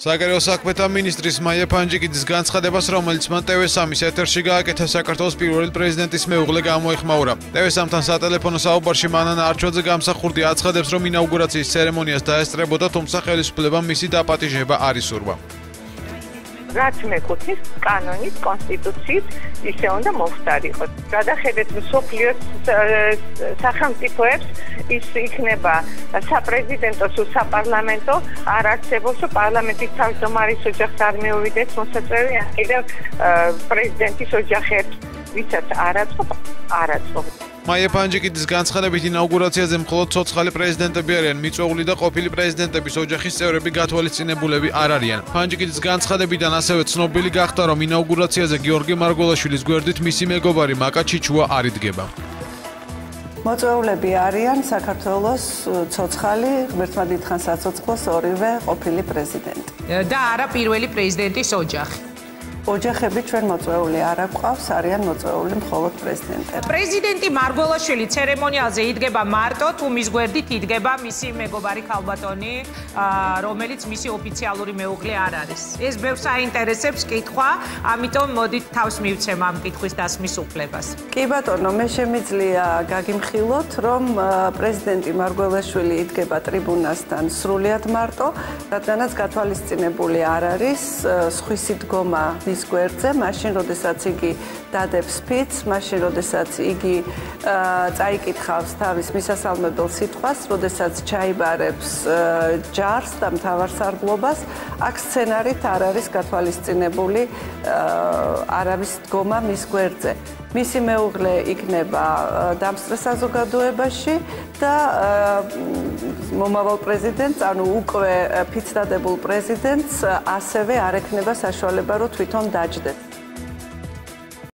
საგარეო საქმეთა მინისტრის მაია ფანჯიკიძის განცხადებას, რომელიც მან TV3-ის ეთერში გააკეთა, საქართველოს პირველი პრეზიდენტის მეუღლე გამოეხმაურა. TV3-თან სატელეფონო საუბარში მანანა არჩოძე გამსახურდი აცხადებს, რომ ინაუგურაციის ცერემონიას დაესწრებოდა, თუმცა ხელისუფლებამ მისი დაპატიჟება არ ისურვა. რაც მეკუთვნის კანონის, კონსტიტუციის, ისე უნდა მოვხდარიყო. გადახედეთ მსოფლიოს სახელმწიფოებს ის იქნება საპრეზიდენტო თუ საპარლამენტო არ არსებობს, რომ პარლამენტის თავმჯდომარის ოჯახს არ მეუვიდეს მოსაწვევი, ან კიდევ პრეზიდენტის ოჯახებს, ვისაც არ აწყობს. მაია ფანჯიკიძის განცხადებით, ინაუგურაციაზე მხოლოდ ცოცხალი პრეზიდენტები არიან, მიწვეული და ყოფილი პრეზიდენტების ოჯახის წევრები გათვალისწინებულები არ არიან. ფანჯიკიძის განცხადებიდან ასევე ცნობილი გახდა, რომ ინაუგურაციაზე გიორგი მარგველაშვილის გვერდით მისი მეგობარი მაკა ჩიჩუა არ იდგება. მოწვეულები არიან საქართველოს ცოცხალი, ღმერთმა დიდხან საცოცხლოს ორივე ყოფილი პრეზიდენტი. და არა პირველი პრეზიდენტის ოჯახი. ოჯახები ჩვენ მოწვეული არ აგვყავს, არიან მოწვეული მხოლოდ პრეზიდენტები. პრეზიდენტი მარგველაშვილი ცერემონიალზე იდგება მარტო, თუ მის გვერდით იდგება მისი მეგობარი ქალბატონი, რომელიც მისი ოფიციალური მეუღლე არ არის. ეს ბევრს აინტერესებს კითხვა, ამიტომ მოდით თავს მივცემ ამ კითხვის დასმის უფლებას. კი ბატონო, მე შემიძლია გაგიმხილოთ, რომ პრეზიდენტი მარგველაშვილი იდგება ტრიბუნასთან სრულიად მარტო, რადგანაც გათვალისწინებული არ არის სხვისი დგომა მის გვერდზე, მაშინ, როდესაც იგი დადებს ფიცს, მაშინ, როდესაც იგი წაიკითხავს თავის მისასალმებელ სიტყვას, როდესაც ჩაიბარებს ჯარს და მთავარსარდლობას, აქ სცენარით არ არის გათვალისწინებული არავის დგომა მის გვერდზე. მისი მეუღლე იქნება დამსწრე საზოგადოებაში და მომავალ პრეზიდენტს, ანუ უკვე ფიცს დადებულ პრეზიდენტს ასევე არ ექნება საშუალება, რომ თვითონ დაჯდეთ.